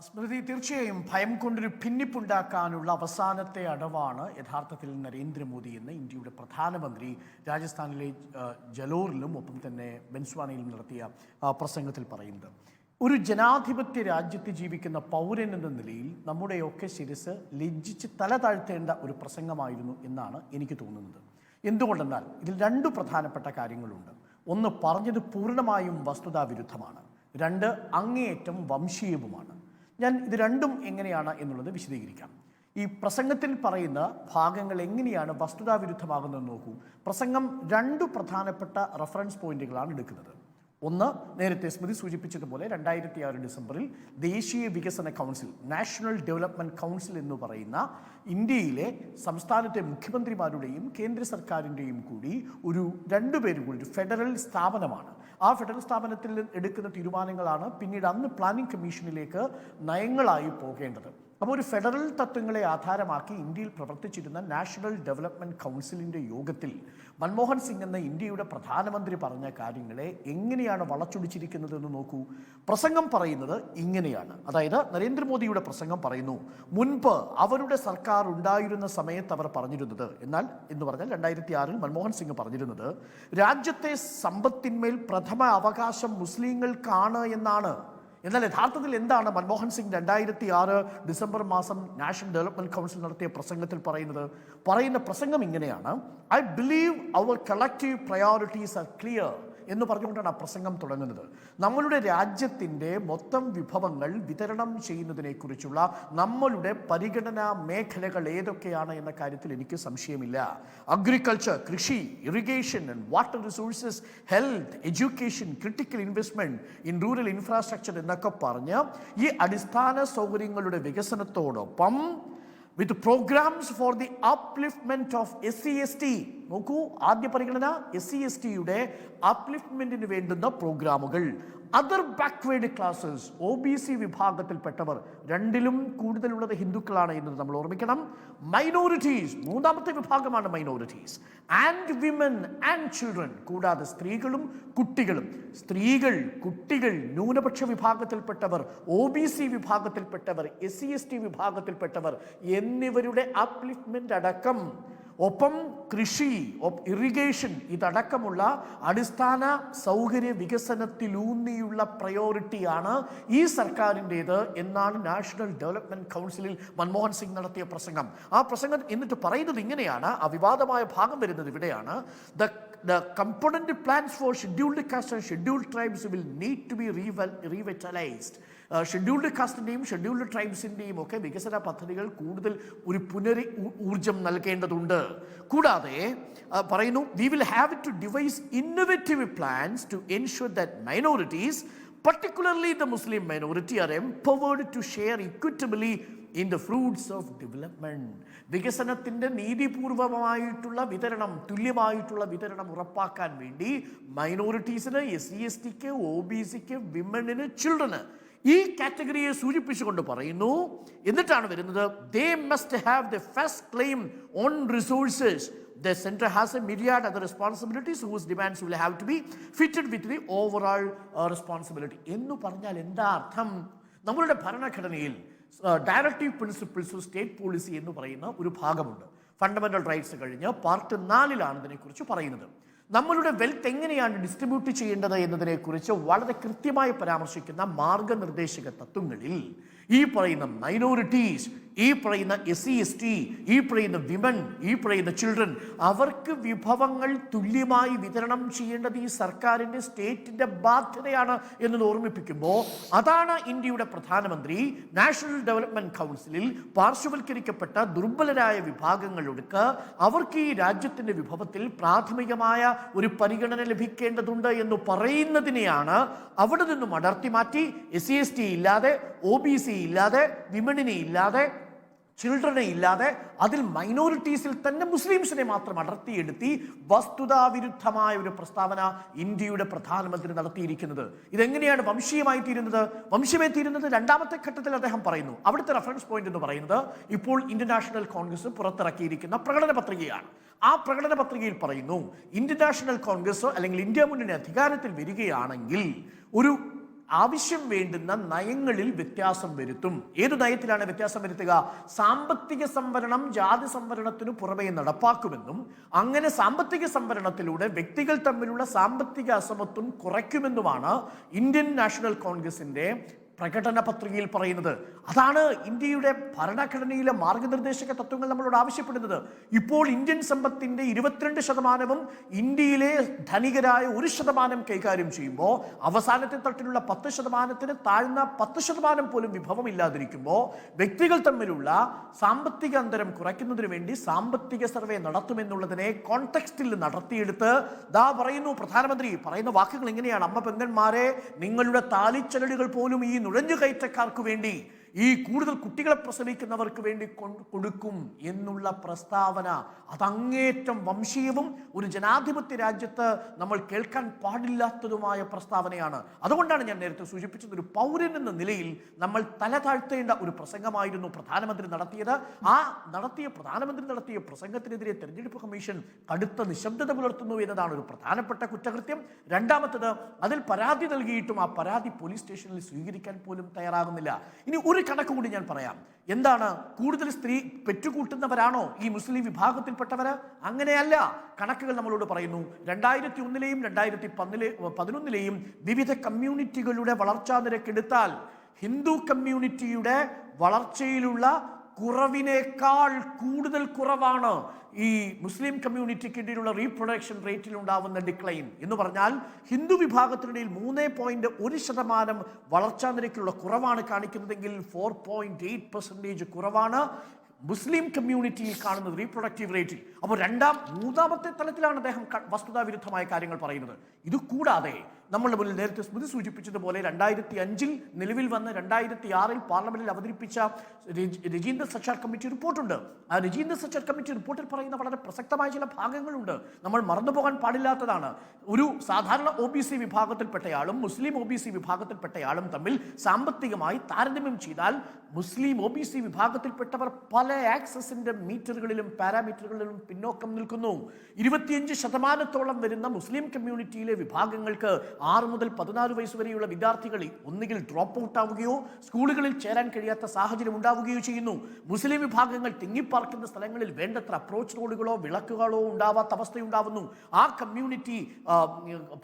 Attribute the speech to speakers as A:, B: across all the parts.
A: സ്മൃതി, തീർച്ചയായും ഭയം കൊണ്ടൊരു ഭിന്നിപ്പുണ്ടാക്കാനുള്ള അവസാനത്തെ അടവാണ് യഥാർത്ഥത്തിൽ നരേന്ദ്രമോദി എന്ന് ഇന്ത്യയുടെ പ്രധാനമന്ത്രി രാജസ്ഥാനിലെ ജലോറിലും ഒപ്പം തന്നെ ബെൻസ്വാനയിലും നടത്തിയ പ്രസംഗത്തിൽ പറയുന്നത്. ഒരു ജനാധിപത്യ രാജ്യത്ത് ജീവിക്കുന്ന പൗരൻ എന്ന നിലയിൽ നമ്മുടെയൊക്കെ ശിരസ് ലജ്ജിച്ച് തല താഴ്ത്തേണ്ട ഒരു പ്രസംഗമായിരുന്നു എന്നാണ് എനിക്ക് തോന്നുന്നത്. എന്തുകൊണ്ടെന്നാൽ ഇതിൽ രണ്ട് പ്രധാനപ്പെട്ട കാര്യങ്ങളുണ്ട്. ഒന്ന്, പറഞ്ഞത് പൂർണ്ണമായും വസ്തുതാവിരുദ്ധമാണ്. രണ്ട്, അങ്ങേയറ്റം വംശീയവുമാണ്. ഞാൻ ഇത് രണ്ടും എങ്ങനെയാണ് എന്നുള്ളത് വിശദീകരിക്കാം. ഈ പ്രസംഗത്തിൽ പറയുന്ന ഭാഗങ്ങൾ എങ്ങനെയാണ് വസ്തുതാവിരുദ്ധമാകുന്നതെന്ന് നോക്കൂ. പ്രസംഗം രണ്ട് പ്രധാനപ്പെട്ട റഫറൻസ് പോയിന്റുകളാണ് എടുക്കുന്നത്. ഒന്ന്, നേരത്തെ സ്മൃതി സൂചിപ്പിച്ചതുപോലെ 2006 ഡിസംബറിൽ ദേശീയ വികസന കൗൺസിൽ, നാഷണൽ ഡെവലപ്മെൻറ്റ് കൗൺസിൽ എന്ന് പറയുന്ന ഇന്ത്യയിലെ സംസ്ഥാനത്തെ മുഖ്യമന്ത്രിമാരുടെയും കേന്ദ്ര സർക്കാരിൻ്റെയും കൂടി രണ്ടുപേരും കൂടി ഒരു ഫെഡറൽ സ്ഥാപനമാണ്. ആ ഫെഡറൽ സ്ഥാപനത്തിൽ എടുക്കുന്ന തീരുമാനങ്ങളാണ് പിന്നീട് അന്ന് പ്ലാനിംഗ് കമ്മീഷനിലേക്ക് നയങ്ങളായി പോകേണ്ടത്. അപ്പോൾ ഒരു ഫെഡറൽ തത്വങ്ങളെ ആധാരമാക്കി ഇന്ത്യയിൽ പ്രവർത്തിച്ചിരുന്ന നാഷണൽ ഡെവലപ്മെൻറ്റ് കൗൺസിലിൻ്റെ യോഗത്തിൽ മൻമോഹൻ സിംഗ് എന്ന ഇന്ത്യയുടെ പ്രധാനമന്ത്രി പറഞ്ഞ കാര്യങ്ങളെ എങ്ങനെയാണ് വളച്ചൊടിച്ചിരിക്കുന്നത് എന്ന് നോക്കൂ. പ്രസംഗം പറയുന്നത് ഇങ്ങനെയാണ്. അതായത് നരേന്ദ്രമോദിയുടെ പ്രസംഗം പറയുന്നു, മുൻപ് അവരുടെ സർക്കാർ ഉണ്ടായിരുന്ന സമയത്ത് അവർ പറഞ്ഞിരുന്നത്, എന്നാൽ എന്ന് പറഞ്ഞാൽ 2006 മൻമോഹൻ സിംഗ് പറഞ്ഞിരുന്നത്, രാജ്യത്തെ സമ്പത്തിന്മേൽ പ്രഥമ അവകാശം മുസ്ലിങ്ങൾക്കാണ് എന്നാണ്. എന്നാൽ യഥാർത്ഥത്തിൽ എന്താണ് മൻമോഹൻ സിംഗ് 2006 ഡിസംബർ മാസം നാഷണൽ ഡെവലപ്മെൻറ്റ് കൗൺസിൽ നടത്തിയ പ്രസംഗത്തിൽ പറയുന്ന പ്രസംഗം ഇങ്ങനെയാണ്: I believe our collective priorities are clear എന്ന് പറഞ്ഞുകൊണ്ടാണ് ആ പ്രസംഗം തുടങ്ങുന്നത്. നമ്മളുടെ രാജ്യത്തിൻ്റെ മൊത്തം വിഭവങ്ങൾ വിതരണം ചെയ്യുന്നതിനെക്കുറിച്ചുള്ള നമ്മളുടെ പരിഗണനാ മേഖലകൾ ഏതൊക്കെയാണ് എന്ന കാര്യത്തിൽ എനിക്ക് സംശയമില്ല. അഗ്രികൾച്ചർ, കൃഷി, irrigation and water resources, health, education, critical investment in rural infrastructure എന്നൊക്കെ പറഞ്ഞ് ഈ അടിസ്ഥാന സൗകര്യങ്ങളുടെ വികസനത്തോടൊപ്പം with programs for the upliftment of SC/ST. നോക്കൂ, ആദ്യ പരിഗണന SC/ST-യുടെ അപ്ലിഫ്റ്റ്മെന്റിന് വേണ്ടുന്ന പ്രോഗ്രാമുകൾ. അതർ ബാക്ക്വേർഡ് ക്ലാസസ്, OBC വിഭാഗത്തിൽപ്പെട്ടവർ, രണ്ടിലും കൂടുതലുള്ളത് ഹിന്ദുക്കളാണ് എന്നത് നമ്മൾ ഓർമ്മിക്കണം. മൈനോറിറ്റീസ്, മൂന്നാമത്തെ വിഭാഗമാണ് minorities. And women and children, കൂടാതെ സ്ത്രീകളും കുട്ടികളും. സ്ത്രീകൾ, കുട്ടികൾ, ന്യൂനപക്ഷ വിഭാഗത്തിൽപ്പെട്ടവർ, OBC വിഭാഗത്തിൽപ്പെട്ടവർ, SC/ST വിഭാഗത്തിൽപ്പെട്ടവർ എന്നിവരുടെ അപ്ലിഫ്റ്റ്മെന്റ് അടക്കം, ഒപ്പം കൃഷി, ഇറിഗേഷൻ, ഇതടക്കമുള്ള അടിസ്ഥാന സൗകര്യ വികസനത്തിലൂന്നിയുള്ള പ്രയോറിറ്റിയാണ് ഈ സർക്കാരിൻ്റേത് എന്നാണ് നാഷണൽ ഡെവലപ്മെൻറ്റ് കൗൺസിലിൽ മൻമോഹൻ സിംഗ് നടത്തിയ പ്രസംഗം. ആ പ്രസംഗം എന്നിട്ട് പറയുന്നത് ഇങ്ങനെയാണ്. ആ വിവാദമായ ഭാഗം വരുന്നത് ഇവിടെയാണ്. The component plans for scheduled caste and scheduled tribes will need to be revitalized. Scheduled കാസ്റ്റിൻ്റെയും ഷെഡ്യൂൾഡ് ട്രൈബ്സിൻ്റെയും ഒക്കെ വികസന പദ്ധതികൾ കൂടുതൽ ഒരു ഊർജം നൽകേണ്ടതുണ്ട്. കൂടാതെ പറയുന്നു, we will have to devise innovative plans to ensure that minorities, particularly the Muslim minority, are empowered to share equitably in the fruits of development. വികസനത്തിൻ്റെ നീതിപൂർവമായിട്ടുള്ള വിതരണം, തുല്യമായിട്ടുള്ള വിതരണം ഉറപ്പാക്കാൻ വേണ്ടി മൈനോറിറ്റീസിന്, SC/STക്ക്, OBCക്ക്, വിമണിന്, ചിൽഡ്രന്, ഈ കാറ്റഗറിയെ സൂചിപ്പിച്ചുകൊണ്ട് പറയുന്നു. എന്നിട്ടാണ് വരുന്നത്, they must have the first claim on resources. The center has a myriad other responsibilities whose demands will have to be fitted with the overall responsibility. എന്ന് പറഞ്ഞാൽ എന്താ അർത്ഥം? നമ്മളുടെ ഭരണഘടനയിൽ directive principles of state policy എന്ന് പറയുന്ന ഒരു ഭാഗമുണ്ട്. ഫണ്ടമെന്റൽ റൈറ്റ്സ് കഴിഞ്ഞ് പാർട്ട് 4-ലാണ് ഇതിനെക്കുറിച്ച് പറയുന്നത്. നമ്മളുടെ വെൽത്ത് എങ്ങനെയാണ് ഡിസ്ട്രിബ്യൂട്ട് ചെയ്യേണ്ടത് എന്നതിനെക്കുറിച്ച് വളരെ കൃത്യമായി പരാമർശിക്കുന്ന മാർഗനിർദ്ദേശക തത്വങ്ങളിൽ ഈ പറയുന്ന മൈനോറിറ്റീസ്, ഈ പറയുന്ന SC/ST, ഈ പറയുന്ന വിമൻ, ഈ പറയുന്ന ചിൽഡ്രൻ, അവർക്ക് വിഭവങ്ങൾ തുല്യമായി വിതരണം ചെയ്യേണ്ടത് ഈ സർക്കാരിൻ്റെ, സ്റ്റേറ്റിൻ്റെ ബാധ്യതയാണ് എന്ന് ഓർമ്മിപ്പിക്കുമ്പോൾ, അതാണ് ഇന്ത്യയുടെ പ്രധാനമന്ത്രി നാഷണൽ ഡെവലപ്മെൻറ്റ് കൗൺസിലിൽ പാർശ്വവൽക്കരിക്കപ്പെട്ട ദുർബലരായ വിഭാഗങ്ങൾക്ക് അവർക്ക് ഈ രാജ്യത്തിൻ്റെ വിഭവത്തിൽ പ്രാഥമികമായ ഒരു പരിഗണന ലഭിക്കേണ്ടതുണ്ട് എന്ന് പറയുന്നതിനെയാണ് അവിടെ നിന്നും അടർത്തി മാറ്റി SC/ST ഇല്ലാതെ, OBC ഇല്ലാതെ, വിമണിനെ ഇല്ലാതെ, ചിൽഡ്രനെ ഇല്ലാതെ, അതിൽ മൈനോറിറ്റീസിൽ തന്നെ മുസ്ലിംസിനെ മാത്രം അടർത്തിയെടുത്തി വസ്തുതാവിരുദ്ധമായ ഒരു പ്രസ്താവന ഇന്ത്യയുടെ പ്രധാനമന്ത്രി നടത്തിയിരിക്കുന്നത്. ഇതെങ്ങനെയാണ് വംശീയമായി തീരുന്നത്? വംശീയമായി തീരുന്നത് രണ്ടാമത്തെ ഘട്ടത്തിൽ അദ്ദേഹം പറയുന്നു. അവിടുത്തെ റെഫറൻസ് പോയിന്റ് എന്ന് പറയുന്നത് ഇപ്പോൾ ഇന്ത്യൻ നാഷണൽ കോൺഗ്രസ് പുറത്തിറക്കിയിരിക്കുന്ന പ്രകടന പത്രികയാണ്. ആ പ്രകടന പത്രികയിൽ പറയുന്നു, ഇന്ത്യൻ നാഷണൽ കോൺഗ്രസ് അല്ലെങ്കിൽ ഇന്ത്യ മുന്നണി അധികാരത്തിൽ വരികയാണെങ്കിൽ ഒരു ആവശ്യം വേണ്ടുന്ന നയങ്ങളിൽ വ്യത്യാസം വരുത്തും. ഏതു നയത്തിലാണ് വ്യത്യാസം വരുത്തുക? സാമ്പത്തിക സംവരണം ജാതി സംവരണത്തിനു പുറമേ നടപ്പാക്കുമെന്നും അങ്ങനെ സാമ്പത്തിക സംവരണത്തിലൂടെ വ്യക്തികൾ തമ്മിലുള്ള സാമ്പത്തിക അസമത്വം കുറയ്ക്കുമെന്നുമാണ് ഇന്ത്യൻ നാഷണൽ കോൺഗ്രസിന്റെ പ്രകടന പത്രികയിൽ പറയുന്നത്. അതാണ് ഇന്ത്യയുടെ ഭരണഘടനയിലെ മാർഗനിർദ്ദേശക തത്വങ്ങൾ നമ്മളോട് ആവശ്യപ്പെടുന്നത്. ഇപ്പോൾ ഇന്ത്യൻ സമ്പത്തിന്റെ 22% ഇന്ത്യയിലെ ധനികരായ 1% കൈകാര്യം ചെയ്യുമ്പോൾ അവസാനത്തെ തട്ടിലുള്ള 10%-ന് താഴ്ന്ന 10% പോലും വിഭവമില്ലാതിരിക്കുമ്പോൾ വ്യക്തികൾ തമ്മിലുള്ള സാമ്പത്തിക അന്തരം കുറയ്ക്കുന്നതിന് വേണ്ടി സാമ്പത്തിക സർവേ നടത്തുമെന്നുള്ളതിനെ കോണ്ടെക്സ്റ്റിൽ നടത്തിയെടുത്ത് ദാ പറയുന്നു പ്രധാനമന്ത്രി. പറയുന്ന വാക്കുകൾ ഇങ്ങനെയാണ്: അമ്മ പെങ്ങന്മാരെ, നിങ്ങളുടെ താലിച്ചരടുകൾ പോലും ഈ നുഴഞ്ഞുകയറ്റക്കാർക്ക് വേണ്ടി, ഈ കൂടുതൽ കുട്ടികളെ പ്രസവിക്കുന്നവർക്ക് വേണ്ടി കൊടുക്കും എന്നുള്ള പ്രസ്താവന അതങ്ങേറ്റം വംശീയവും ഒരു ജനാധിപത്യ രാജ്യത്ത് നമ്മൾ കേൾക്കാൻ പാടില്ലാത്തതുമായ പ്രസ്താവനയാണ്. അതുകൊണ്ടാണ് ഞാൻ നേരത്തെ സൂചിപ്പിച്ചത്, ഒരു പൗരൻ എന്ന നിലയിൽ നമ്മൾ തല താഴ്ത്തേണ്ട ഒരു പ്രസംഗമായിരുന്നു പ്രധാനമന്ത്രി നടത്തിയത്. പ്രധാനമന്ത്രി നടത്തിയ പ്രസംഗത്തിനെതിരെ തെരഞ്ഞെടുപ്പ് കമ്മീഷൻ കടുത്ത നിശബ്ദത പുലർത്തുന്നു എന്നതാണ് ഒരു പ്രധാനപ്പെട്ട കുറ്റകൃത്യം. രണ്ടാമത്തത്, അതിൽ പരാതി നൽകിയിട്ടും ആ പരാതി പോലീസ് സ്റ്റേഷനിൽ സ്വീകരിക്കാൻ പോലും തയ്യാറാകുന്നില്ല. ഇനി ഒരു കണക്ക് കൂടി ഞാൻ പറയാം. എന്താണ്? കൂടുതൽ സ്ത്രീ പെറ്റുകൂട്ടുന്നവരാണോ ഈ മുസ്ലിം വിഭാഗത്തിൽപ്പെട്ടവര്? അങ്ങനെയല്ല. കണക്കുകൾ നമ്മളോട് പറയുന്നു. 2001-ലെയും 2011-ലെയും വിവിധ കമ്മ്യൂണിറ്റികളുടെ വളർച്ചാ നിരക്കെടുത്താൽ ഹിന്ദു കമ്മ്യൂണിറ്റിയുടെ വളർച്ചയിലുള്ള കുറവിനേക്കാൾ കൂടുതൽ കുറവാണ് ഈ മുസ്ലിം കമ്മ്യൂണിറ്റിക്കിടയിലുള്ള റീപ്രൊഡക്ഷൻ റേറ്റിൽ ഉണ്ടാവുന്ന ഡിക്ലൈൻ. എന്ന് പറഞ്ഞാൽ ഹിന്ദു വിഭാഗത്തിനിടയിൽ 3.1% വളർച്ചാ നിരക്കിലുള്ള കുറവാണ് കാണിക്കുന്നതെങ്കിൽ 4.8% കുറവാണ് മുസ്ലിം കമ്മ്യൂണിറ്റിയിൽ കാണുന്നത് റീപ്രൊഡക്റ്റീവ് റേറ്റിൽ. അപ്പോൾ മൂന്നാമത്തെ തലത്തിലാണ് അദ്ദേഹം വസ്തുതാവിരുദ്ധമായ കാര്യങ്ങൾ പറയുന്നത്. ഇത് കൂടാതെ നമ്മളുടെ മുന്നിൽ നേരത്തെ സ്മൃതി സൂചിപ്പിച്ചതുപോലെ 2005-ൽ നിലവിൽ വന്ന് 2006-ൽ പാർലമെന്റിൽ അവതരിപ്പിച്ച രജീന്ദ്ര സച്ചാർ കമ്മിറ്റി റിപ്പോർട്ടുണ്ട്. ആ രജീന്ദ്ര സച്ചാർ കമ്മിറ്റി റിപ്പോർട്ടിൽ പറയുന്ന വളരെ പ്രസക്തമായ ചില ഭാഗങ്ങളുണ്ട്, നമ്മൾ മറന്നുപോകാൻ പാടില്ലാത്തതാണ്. ഒരു സാധാരണ OBC വിഭാഗത്തിൽപ്പെട്ടയാളും മുസ്ലിം OBC വിഭാഗത്തിൽപ്പെട്ടയാളും തമ്മിൽ സാമ്പത്തികമായി താരതമ്യം ചെയ്താൽ മുസ്ലിം OBC വിഭാഗത്തിൽപ്പെട്ടവർ പല ആക്സസിന്റെ മീറ്ററുകളിലും പാരാമീറ്ററുകളിലും പിന്നോക്കം നിൽക്കുന്നു. 25% വരുന്ന മുസ്ലിം കമ്മ്യൂണിറ്റിയിലെ വിഭാഗങ്ങൾക്ക് 6 മുതൽ 14 വയസ്സ് വരെയുള്ള വിദ്യാർത്ഥികൾ ഒന്നുകിൽ ഡ്രോപ്പ് ഔട്ട് ആവുകയോ സ്കൂളുകളിൽ ചേരാൻ കഴിയാത്ത സാഹചര്യം ഉണ്ടാവുകയോ ചെയ്യുന്നു. മുസ്ലിം വിഭാഗങ്ങൾ തിങ്ങിപ്പാർക്കുന്ന സ്ഥലങ്ങളിൽ വേണ്ടത്ര അപ്രോച്ച് റോഡുകളോ വിളക്കുകളോ ഉണ്ടാവാത്ത അവസ്ഥയുണ്ടാവുന്നു. ആ കമ്മ്യൂണിറ്റി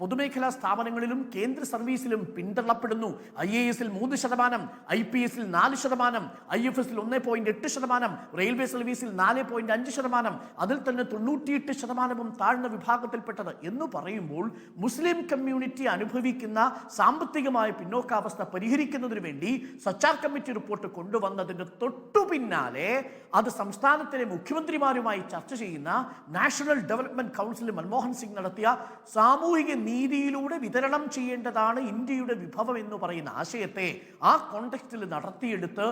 A: പൊതുമേഖലാ സ്ഥാപനങ്ങളിലും കേന്ദ്ര സർവീസിലും പിന്തള്ളപ്പെടുന്നു. IAS-ൽ 3%, IPS-ൽ 4%, IFS-ൽ 1.8%, റെയിൽവേ സർവീസിൽ 4.5%, അതിൽ തന്നെ 98% താഴ്ന്ന വിഭാഗത്തിൽപ്പെട്ടത് എന്ന് പറയുമ്പോൾ മുസ്ലിം കമ്മ്യൂണിറ്റി അനുഭവിക്കുന്ന സാമ്പത്തികമായ പിന്നോക്കാവസ്ഥ പരിഹരിക്കുന്നതിന് വേണ്ടി സച്ചാർ കമ്മിറ്റി റിപ്പോർട്ട് കൊണ്ടുവന്നതിന് തൊട്ടു പിന്നാലെ അത് സംസ്ഥാനത്തിലെ മുഖ്യമന്ത്രിമാരുമായി ചർച്ച ചെയ്യുന്ന national development council Manmohan Singh നടത്തിയ സാമൂഹിക നീതിയിലൂടെ വിതരണം ചെയ്യേണ്ടതാണ് ഇന്ത്യയുടെ വിഭവം എന്ന് പറയുന്ന ആശയത്തെ ആ കോണ്ടെക്സ്റ്റിൽ നടത്തിയെടുത്ത്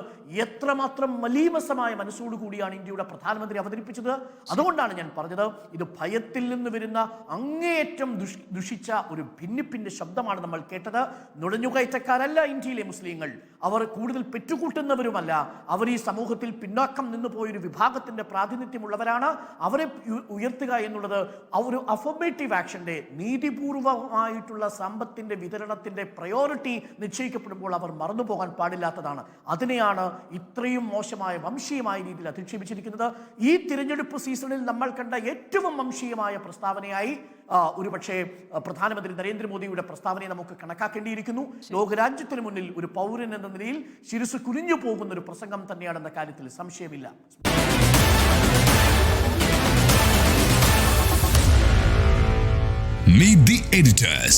A: എത്രമാത്രം മലീമസമായ മനസ്സോടുകൂടിയാണ് ഇന്ത്യയുടെ പ്രധാനമന്ത്രി അവതരിപ്പിച്ചത്. അതുകൊണ്ടാണ് ഞാൻ പറഞ്ഞത്, ഇത് ഭയത്തിൽ നിന്ന് വരുന്ന അങ്ങേയറ്റം ദുഷിച്ച ഒരു ഭിന്നിപ്പിന്റെ ശബ്ദമാണ് നമ്മൾ കേട്ടത്. നുഴഞ്ഞുകയറ്റക്കാരല്ല ഇന്ത്യയിലെ മുസ്ലിങ്ങൾ, അവർ കൂടുതൽ പെറ്റുകൂട്ടുന്നവരുമല്ല, അവർ ഈ സമൂഹത്തിൽ പിന്നോക്കം നിന്ന് പോയൊരു വിഭാഗത്തിന്റെ പ്രാതിനിധ്യമുള്ളവരാണ്. അവരെ ഉയർത്തുക എന്നുള്ളത് ഒരു അഫർമേറ്റീവ് ആക്ഷന്റെ നീതിപൂർവമായിട്ടുള്ള സമ്പത്തിന്റെ വിതരണത്തിന്റെ പ്രയോറിറ്റി നിശ്ചയിക്കപ്പെടുമ്പോൾ അവർ മറന്നുപോകാൻ പാടില്ലാത്തതാണ്. അതിനെയാണ് ഇത്രയും മോശമായ വംശീയമായ രീതിയിൽ അധിക്ഷേപിച്ചിരിക്കുന്നത്. ഈ തിരഞ്ഞെടുപ്പ് സീസണിൽ നമ്മൾ കണ്ട ഏറ്റവും വംശീയമായ പ്രസ്താവനയായി ഒരുപക്ഷെ പ്രധാനമന്ത്രി നരേന്ദ്രമോദിയുടെ പ്രസ്താവനയെ നമുക്ക് കണക്കാക്കേണ്ടിയിരിക്കുന്നു. ലോകരാജ്യത്തിന് മുന്നിൽ ഒരു പൗരൻ എന്ന നിലയിൽ ശിരസ് കുനിഞ്ഞു പോകുന്ന ഒരു പ്രസംഗം തന്നെയാണെന്ന കാര്യത്തിൽ സംശയമില്ല.
B: Meet the editors.